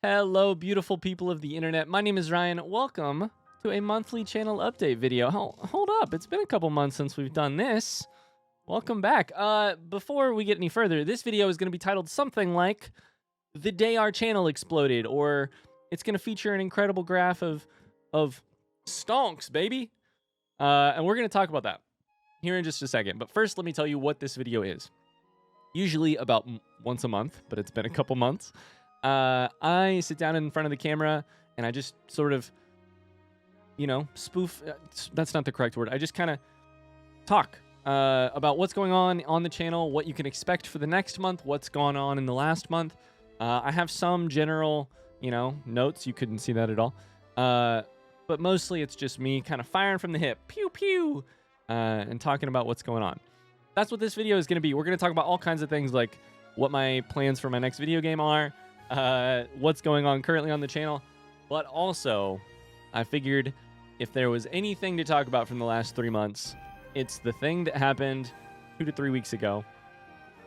Hello, beautiful people of the internet. My name is Ryan. Welcome to a monthly channel update video. Hold up. It's been a couple months since we've done this. Welcome back. Before we get any further, this video is going to be titled something like The Day Our Channel Exploded, or it's going to feature an incredible graph of stonks, baby. And we're going to talk about that here in just a second. But first, let me tell you what this video is. Usually about once a month, but it's been a couple months. I sit down in front of the camera and I just sort of, spoof. That's not the correct word. I just kind of talk about what's going on the channel, what you can expect for the next month, what's gone on in the last month. I have some general, notes. You couldn't see that at all. But mostly it's just me kind of firing from the hip, pew, pew, and talking about what's going on. That's what this video is going to be. We're going to talk about all kinds of things like what my plans for my next video game are, what's going on currently on the channel, but also I figured if there was anything to talk about from the last 3 months, it's the thing that happened 2 to 3 weeks ago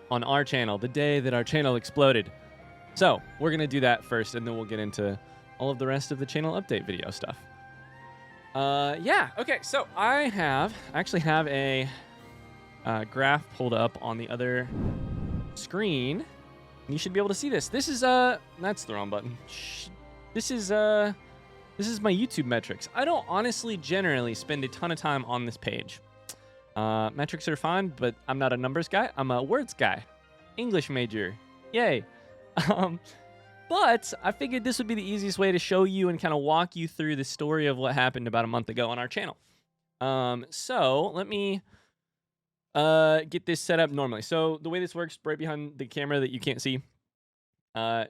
on our channel, the day that our channel exploded. So we're going to do that first, and then we'll get into all of the rest of the channel update video stuff. Okay, so I actually have a graph pulled up on the other screen. You should be able to see this. This is that's the wrong button. This is my YouTube metrics. I don't honestly generally spend a ton of time on this page. Metrics are fine, but I'm not a numbers guy. I'm a words guy. English major. Yay. But I figured this would be the easiest way to show you and kind of walk you through the story of what happened about a month ago on our channel. So let me get this set up normally. So the way this works, right behind the camera that you can't see,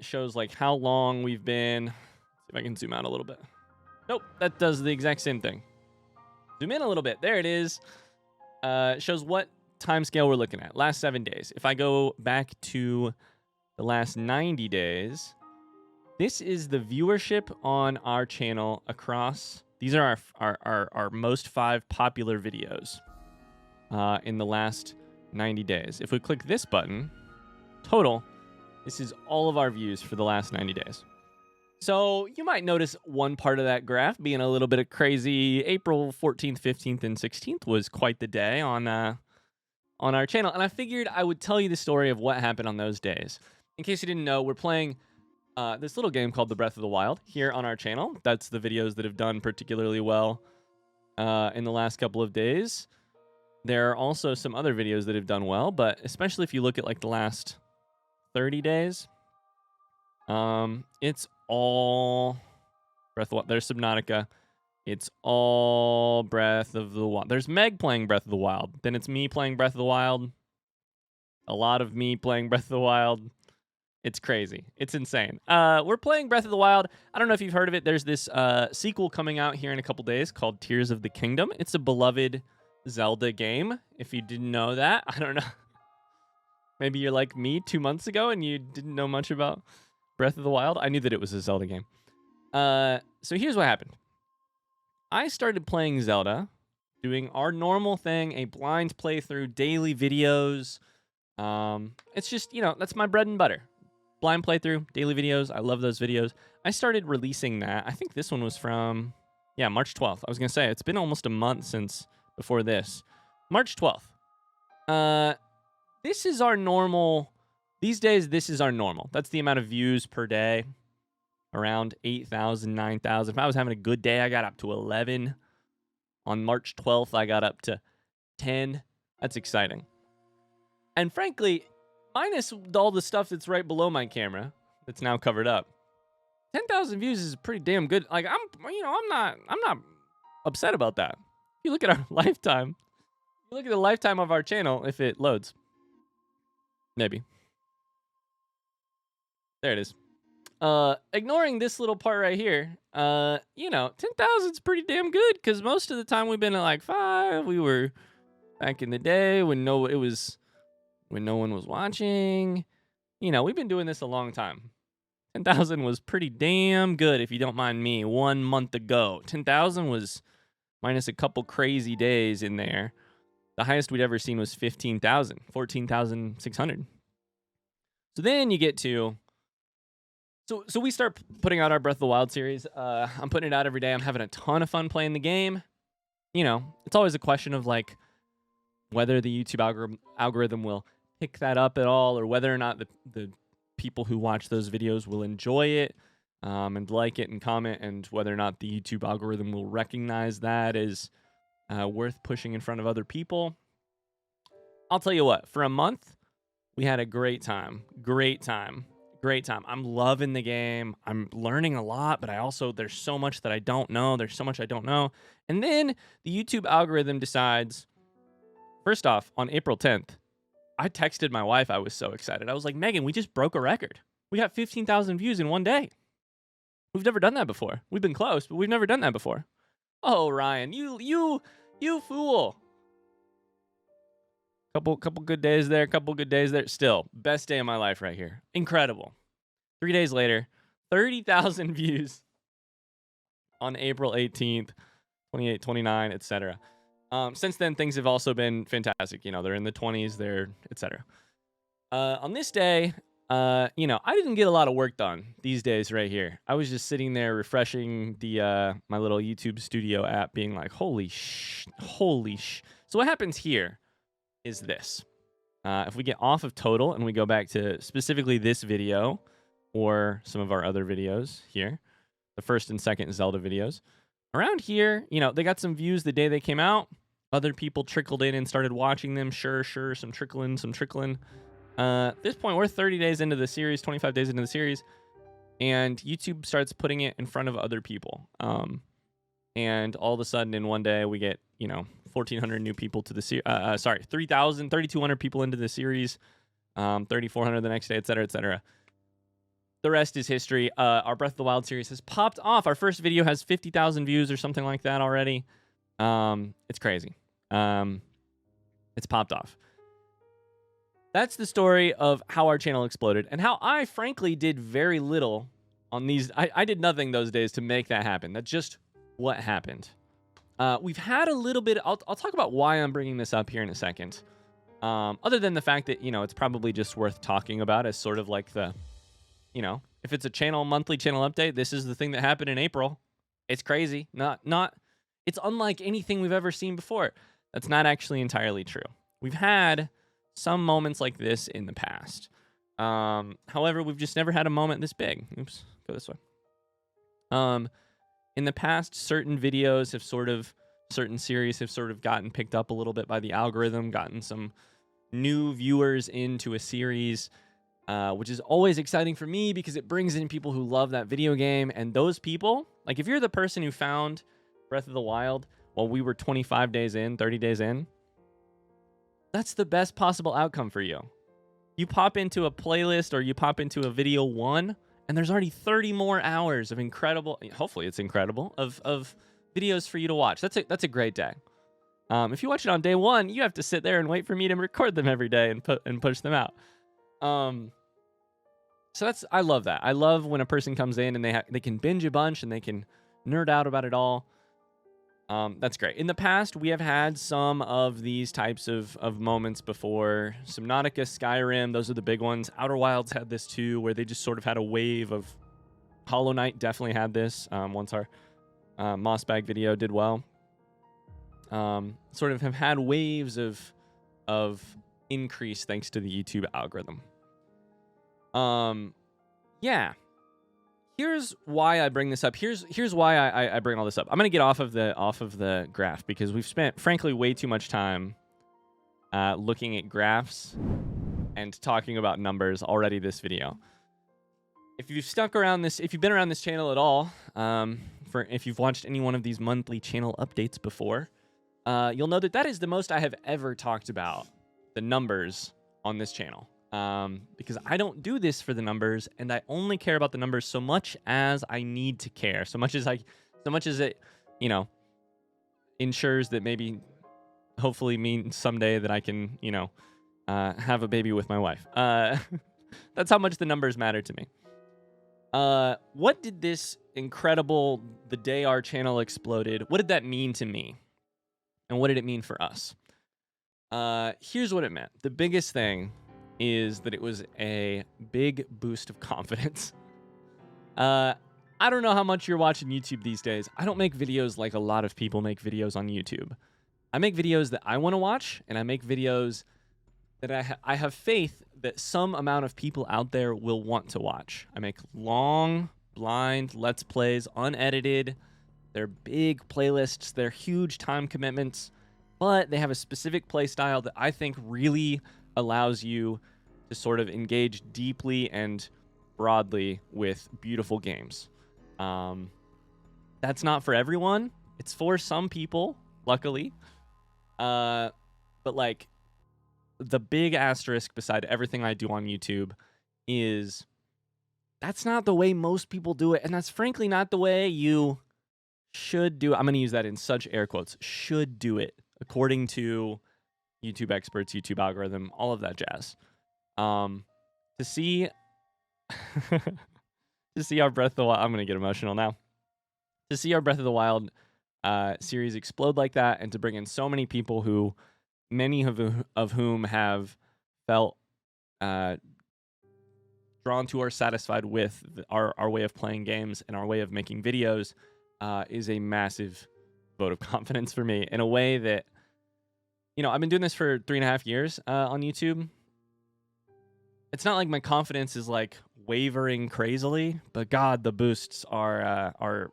shows like how long we've been. Let's see if I can zoom out a little bit. Nope, that does the exact same thing. Zoom in a little bit. There it is. Shows what time scale we're looking at. Last 7 days. If I go back to the last 90 days, this is the viewership on our channel across. These are our most 5 popular videos in the last 90 days. If we click this button, total, this is all of our views for the last 90 days. So you might notice one part of that graph being a little bit of crazy. April 14th, 15th, and 16th was quite the day on our channel. And I figured I would tell you the story of what happened on those days. In case you didn't know, we're playing this little game called The Breath of the Wild here on our channel. That's the videos that have done particularly well in the last couple of days. There are also some other videos that have done well, but especially if you look at like the last 30 days, it's all Breath of the Wild. There's Subnautica. It's all Breath of the Wild. There's Meg playing Breath of the Wild. Then it's me playing Breath of the Wild. A lot of me playing Breath of the Wild. It's crazy. It's insane. We're playing Breath of the Wild. I don't know if you've heard of it. There's this sequel coming out here in a couple days called Tears of the Kingdom. It's a beloved Zelda game. If you didn't know that, I don't know. Maybe you're like me 2 months ago and you didn't know much about Breath of the Wild. I knew that it was a Zelda game. So here's what happened. I started playing Zelda, doing our normal thing, a blind playthrough, daily videos. It's just, that's my bread and butter. Blind playthrough, daily videos. I love those videos. I started releasing that. I think this one was from, March 12th. I was going to say, it's been almost a month since before this. March 12th. This is our normal. These days, this is our normal. That's the amount of views per day. Around 8,000, 9,000. If I was having a good day, I got up to 11. On March 12th, I got up to 10. That's exciting. And frankly, minus all the stuff that's right below my camera, that's now covered up, 10,000 views is pretty damn good. Like I'm not upset about that. If you look at our lifetime, you look at the lifetime of our channel, if it loads, maybe. There it is. Ignoring this little part right here, 10,000 is pretty damn good because most of the time we've been at like 5. We were back in the day when no one was watching. We've been doing this a long time. 10,000 was pretty damn good, if you don't mind me. 1 month ago, 10,000 was minus a couple crazy days in there. The highest we'd ever seen was 15,000, 14,600. So then you get to So we start putting out our Breath of the Wild series. I'm putting it out every day. I'm having a ton of fun playing the game. You know, it's always a question of like whether the YouTube algorithm will pick that up at all, or whether or not the people who watch those videos will enjoy it and like it and comment, and whether or not the YouTube algorithm will recognize that as worth pushing in front of other people. I'll tell you what, for a month, we had a great time. Great time. Great time. I'm loving the game. I'm learning a lot, but there's so much that I don't know. There's so much I don't know. And then the YouTube algorithm decides, first off, on April 10th, I texted my wife. I was so excited. I was like, Megan, we just broke a record. We got 15,000 views in one day. We've never done that before. We've been close, but we've never done that before. Oh, Ryan, you fool. Couple good days there, couple good days there. Still, best day of my life right here. Incredible. 3 days later, 30,000 views on April 18th, 28, 29, etc. Since then, things have also been fantastic. You know, they're in the 20s, they're etc. On this day, you know, I didn't get a lot of work done these days right here. I was just sitting there refreshing the my little YouTube Studio app, being like, holy sh. So what happens here is this. If we get off of total and we go back to specifically this video or some of our other videos here, the first and second Zelda videos, around here, you know, they got some views the day they came out. Other people trickled in and started watching them. Sure, some trickling. At this point, we're 30 days into the series, 25 days into the series, and YouTube starts putting it in front of other people. And all of a sudden, in one day, we get, you know, 1,400 new people to the series. 3,200 people into the series. 3,400 the next day, etc., etc. The rest is history. Our Breath of the Wild series has popped off. Our first video has 50,000 views or something like that already. It's crazy. It's popped off. That's the story of how our channel exploded and how I frankly did very little on these. I did nothing those days to make that happen. That's just what happened. We've had a little bit. I'll talk about why I'm bringing this up here in a second. Other than the fact that, you know, it's probably just worth talking about as sort of like the, you know, if it's a monthly channel update, this is the thing that happened in April. It's crazy. It's unlike anything we've ever seen before. That's not actually entirely true. We've had some moments like this in the past. However, we've just never had a moment this big. Oops, go this way. In the past, certain series have sort of gotten picked up a little bit by the algorithm, gotten some new viewers into a series, which is always exciting for me because it brings in people who love that video game. And those people, like if you're the person who found Breath of the Wild while we were 25 days in, 30 days in, that's the best possible outcome for you. You pop into a playlist or you pop into a video 1, and there's already 30 more hours of incredible, hopefully it's incredible, of videos for you to watch. That's a great day. If you watch it on day 1, you have to sit there and wait for me to record them every day and push them out. So I love that. I love when a person comes in and they can binge a bunch and they can nerd out about it all. That's great. In the past, we have had some of these types of moments before. Subnautica, Skyrim, those are the big ones. Outer Wilds had this too, where they just sort of had a wave of... Hollow Knight definitely had this once our Mossbag video did well. Sort of have had waves of increase thanks to the YouTube algorithm. Yeah. Here's why I bring this up. Here's why I bring all this up. I'm gonna get off of the graph because we've spent, frankly, way too much time looking at graphs and talking about numbers already this video. If you've been around this channel at all, if you've watched any one of these monthly channel updates before, you'll know that is the most I have ever talked about the numbers on this channel. Because I don't do this for the numbers, and I only care about the numbers so much as I need to care, so much as it, you know, ensures that maybe, hopefully, means someday that I can, you know, have a baby with my wife. That's how much the numbers matter to me. What did this incredible, the day our channel exploded, what did that mean to me, and what did it mean for us? Here's what it meant. The biggest thing is that it was a big boost of confidence. I don't know how much you're watching YouTube these days. I don't make videos like a lot of people make videos on YouTube. I make videos that I want to watch, and I make videos that I have faith that some amount of people out there will want to watch. I make long, blind Let's Plays, unedited. They're big playlists. They're huge time commitments, but they have a specific play style that I think really allows you to sort of engage deeply and broadly with beautiful games. That's not for everyone. It's for some people, luckily. But like, the big asterisk beside everything I do on YouTube is that's not the way most people do it, and that's frankly not the way you should do it. I'm going to use that in such air quotes. Should do it according to YouTube experts, YouTube algorithm, all of that jazz. To see to see our Breath of the Wild, I'm going to get emotional now. To see our Breath of the Wild series explode like that, and to bring in so many people who, many of whom have felt drawn to or satisfied with our way of playing games and our way of making videos, is a massive vote of confidence for me in a way that, you know, I've been doing this for 3.5 years on YouTube. It's not like my confidence is like wavering crazily, but God, the boosts are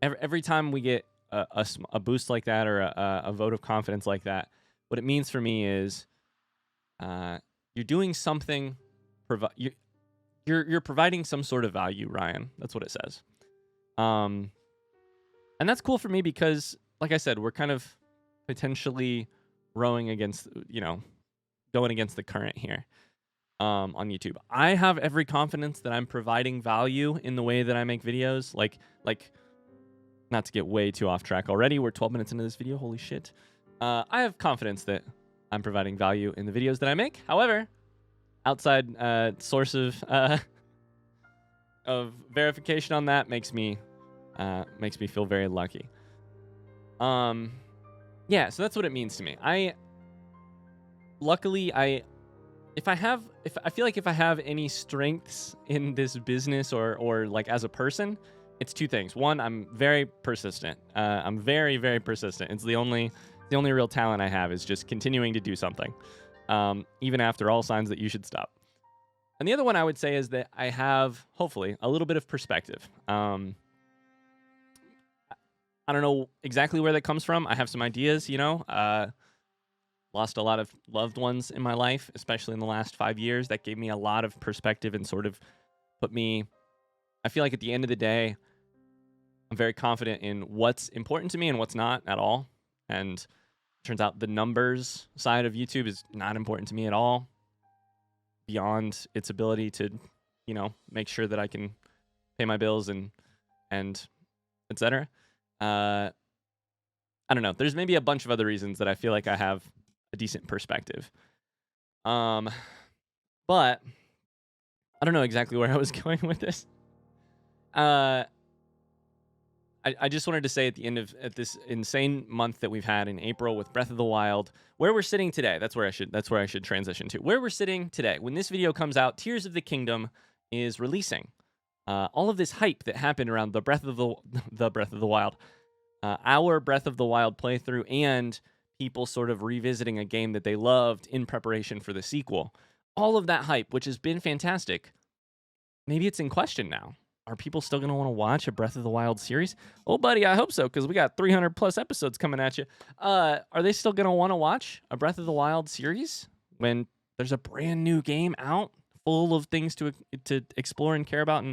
every time we get a boost like that, or a vote of confidence like that. What it means for me is you're doing something, you're providing some sort of value, Ryan. That's what it says. And that's cool for me because, like I said, we're kind of potentially rowing against, you know, going against the current here on YouTube. I have every confidence that I'm providing value in the way that I make videos. Like, not to get way too off track already. We're 12 minutes into this video. Holy shit. I have confidence that I'm providing value in the videos that I make. However, outside source of verification on that makes me feel very lucky. Yeah, so that's what it means to me. I feel like if I have any strengths in this business or like as a person, it's two things. One, I'm very persistent. I'm very, very persistent. It's the only real talent I have is just continuing to do something, even after all signs that you should stop. And the other one I would say is that I have, hopefully, a little bit of perspective. I don't know exactly where that comes from. I have some ideas, you know. Lost a lot of loved ones in my life, especially in the last 5 years. That gave me a lot of perspective and sort of put me, I feel like at the end of the day, I'm very confident in what's important to me and what's not at all. And turns out the numbers side of YouTube is not important to me at all, beyond its ability to, you know, make sure that I can pay my bills and etc. I don't know. There's maybe a bunch of other reasons that I feel like I have a decent perspective. But I don't know exactly where I was going with this. I just wanted to say at the end of this insane month that we've had in April with Breath of the Wild, where we're sitting today. That's where I should transition to. Where we're sitting today. When this video comes out, Tears of the Kingdom is releasing. All of this hype that happened around the Breath of the Wild, our Breath of the Wild playthrough, and people sort of revisiting a game that they loved in preparation for the sequel. All of that hype, which has been fantastic, maybe it's in question now. Are people still going to want to watch a Breath of the Wild series? Oh, buddy, I hope so, because we got 300 plus episodes coming at you. Are they still going to want to watch a Breath of the Wild series when there's a brand new game out full of things to explore and care about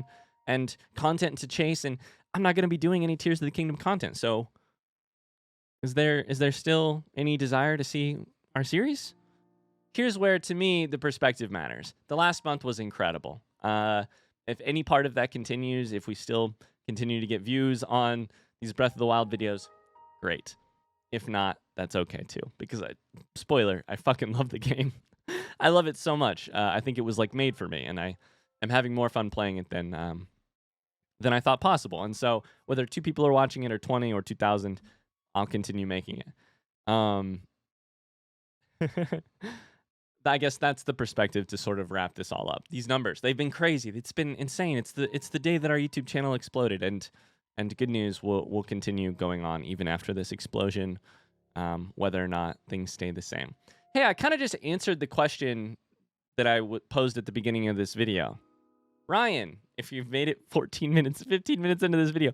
and content to chase? And I'm not going to be doing any Tears of the Kingdom content. So is there still any desire to see our series? Here's where, to me, the perspective matters. The last month was incredible. If any part of that continues, if we still continue to get views on these Breath of the Wild videos, great. If not, that's okay too. Because spoiler, I fucking love the game. I love it so much. I think it was like made for me, and I am having more fun playing it than I thought possible. And so whether 2 people are watching it or 20 or 2,000, I'll continue making it. I guess that's the perspective to sort of wrap this all up. These numbers, they've been crazy. It's been insane. It's the day that our YouTube channel exploded, and good news will continue going on even after this explosion, whether or not things stay the same. Hey, I kind of just answered the question that I posed at the beginning of this video. Ryan, if you've made it 15 minutes into this video,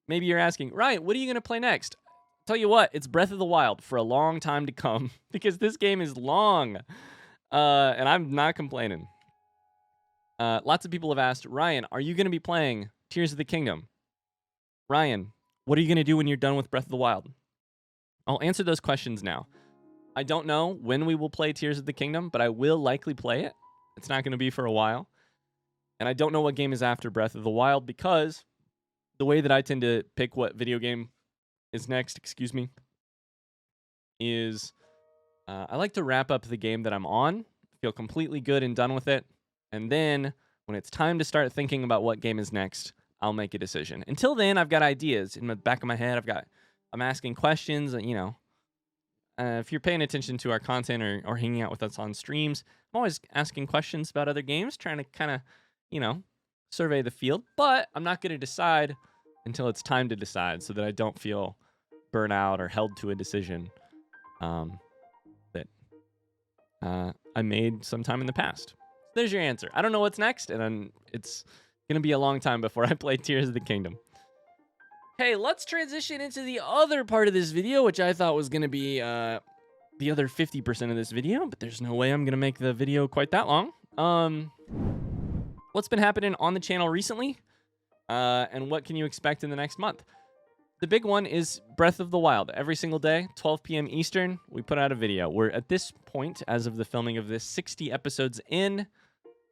maybe you're asking, Ryan, what are you going to play next? Tell you what, it's Breath of the Wild for a long time to come because this game is long. And I'm not complaining. Lots of people have asked, Ryan, are you going to be playing Tears of the Kingdom? Ryan, what are you going to do when you're done with Breath of the Wild? I'll answer those questions now. I don't know when we will play Tears of the Kingdom, but I will likely play it. It's not going to be for a while. And I don't know what game is after Breath of the Wild because the way that I tend to pick what video game is next, is I like to wrap up the game that I'm on, feel completely good and done with it, and then when it's time to start thinking about what game is next, I'll make a decision. Until then, I've got ideas in the back of my head. I'm asking questions, if you're paying attention to our content or hanging out with us on streams, I'm always asking questions about other games, trying to kind of, survey the field. But I'm not going to decide until it's time to decide so that I don't feel burnout or held to a decision that I made sometime in the past. There's your answer. I don't know what's next, and it's going to be a long time before I play Tears of the Kingdom. Hey, let's transition into the other part of this video, which I thought was going to be the other 50% of this video, but there's no way I'm going to make the video quite that long. What's been happening on the channel recently, and what can you expect in the next month? The big one is Breath of the Wild. Every single day, 12 p.m. Eastern, we put out a video. We're at this point, as of the filming of this, 60 episodes in.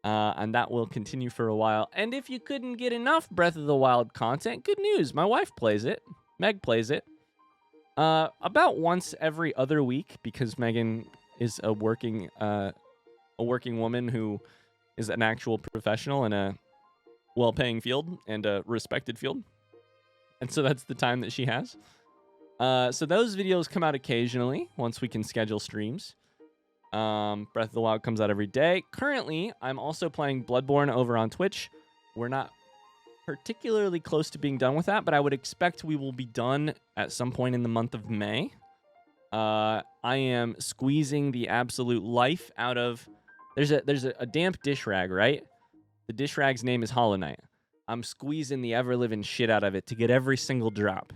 And that will continue for a while. And if you couldn't get enough Breath of the Wild content, good news. My wife plays it. Meg plays it. About once every other week, because Megan is a working woman who is an actual professional in a well-paying field and a respected field. And so that's the time that she has. So those videos come out occasionally once we can schedule streams. Breath of the Wild comes out every day. Currently, I'm also playing Bloodborne over on Twitch. We're not particularly close to being done with that, but I would expect we will be done at some point in the month of May. I am squeezing the absolute life out of... There's a damp dish rag, right? The dish rag's name is Hollow Knight. I'm squeezing the ever-living shit out of it to get every single drop.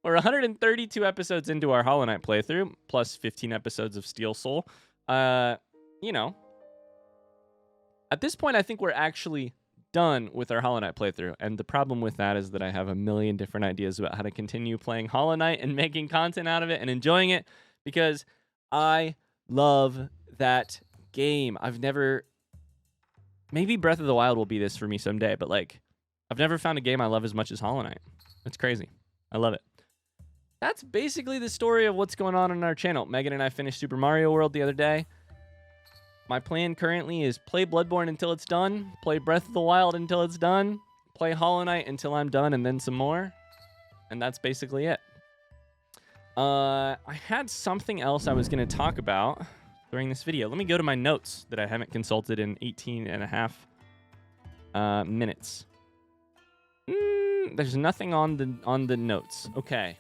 We're 132 episodes into our Hollow Knight playthrough, plus 15 episodes of Steel Soul. At this point, I think we're actually done with our Hollow Knight playthrough. And the problem with that is that I have a million different ideas about how to continue playing Hollow Knight and making content out of it and enjoying it, because I love that game. Maybe Breath of the Wild will be this for me someday, but I've never found a game I love as much as Hollow Knight. It's crazy. I love it. That's basically the story of what's going on our channel. Megan and I finished Super Mario World the other day. My plan currently is play Bloodborne until it's done, play Breath of the Wild until it's done, play Hollow Knight until I'm done, and then some more. And that's basically it. I had something else I was going to talk about during this video. Let me go to my notes that I haven't consulted in 18 and a half minutes. There's nothing on the notes. Okay.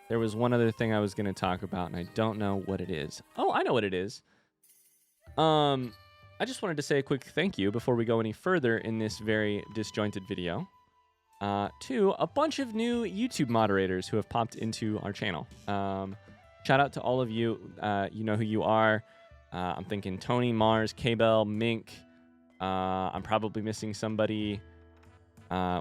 There was one other thing I was going to talk about, and I don't know what it is. Oh, I know what it is. I just wanted to say a quick thank you before we go any further in this very disjointed video to a bunch of new YouTube moderators who have popped into our channel. Shout out to all of you. You know who you are. I'm thinking Tony, Mars, K-Bell, Mink. I'm probably missing somebody.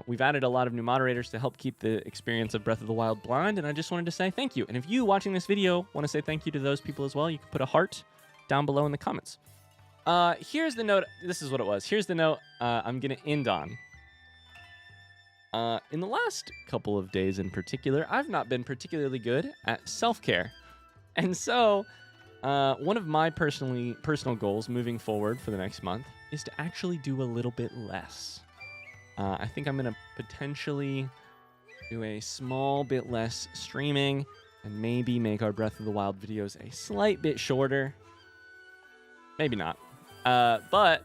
We've added a lot of new moderators to help keep the experience of Breath of the Wild blind, and I just wanted to say thank you. And if you watching this video want to say thank you to those people as well, you can put a heart down below in the comments. Here's the note. This is what it was. Here's the note I'm going to end on. In the last couple of days in particular, I've not been particularly good at self-care. And so one of my personal goals moving forward for the next month is to actually do a little bit less. I think I'm going to potentially do a small bit less streaming and maybe make our Breath of the Wild videos a slight bit shorter. Maybe not. But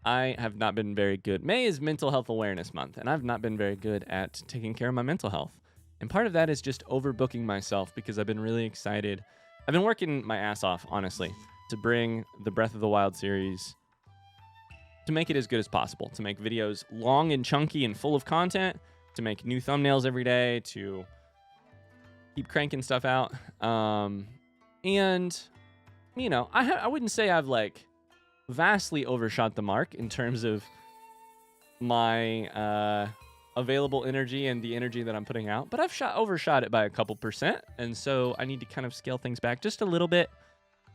I have not been very good. May is Mental Health Awareness Month, and I've not been very good at taking care of my mental health. And part of that is just overbooking myself because I've been really excited. I've been working my ass off, honestly, to bring the Breath of the Wild series, to make it as good as possible, to make videos long and chunky and full of content, to make new thumbnails every day, to keep cranking stuff out. And, you know, I wouldn't say I've like vastly overshot the mark in terms of my available energy and the energy that I'm putting out, but I've overshot it by a couple percent, and so I need to kind of scale things back just a little bit.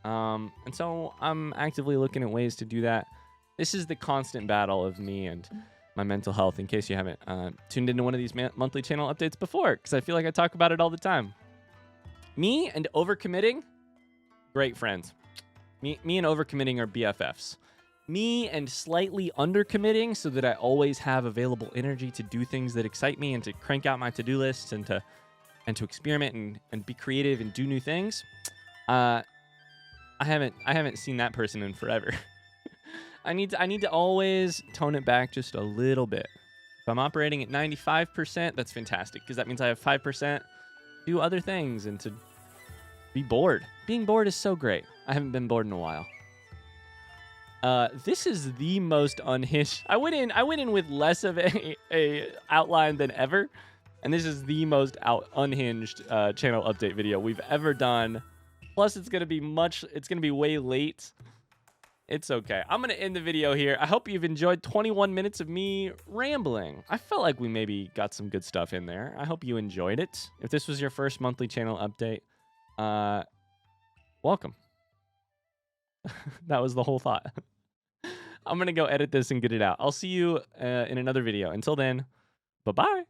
And so I'm actively looking at ways to do that. This is the constant battle of me and my mental health, in case you haven't tuned into one of these monthly channel updates before, because I feel like I talk about it all the time. Me and overcommitting, great friends. Me and overcommitting are BFFs. Me and slightly undercommitting so that I always have available energy to do things that excite me and to crank out my to-do lists and to experiment and be creative and do new things. I haven't seen that person in forever. I need to always tone it back just a little bit. If I'm operating at 95%, that's fantastic, because that means I have 5% do other things and to be bored. Being bored is so great. I haven't been bored in a while. This is the most unhinged. I went in with less of a outline than ever, and this is the most unhinged channel update video we've ever done. Plus, it's gonna be way late. It's okay. I'm gonna end the video here. I hope you've enjoyed 21 minutes of me rambling. I felt like we maybe got some good stuff in there. I hope you enjoyed it. If this was your first monthly channel update, welcome. That was the whole thought. I'm gonna go edit this and get it out. I'll see you in another video. Until then, bye-bye.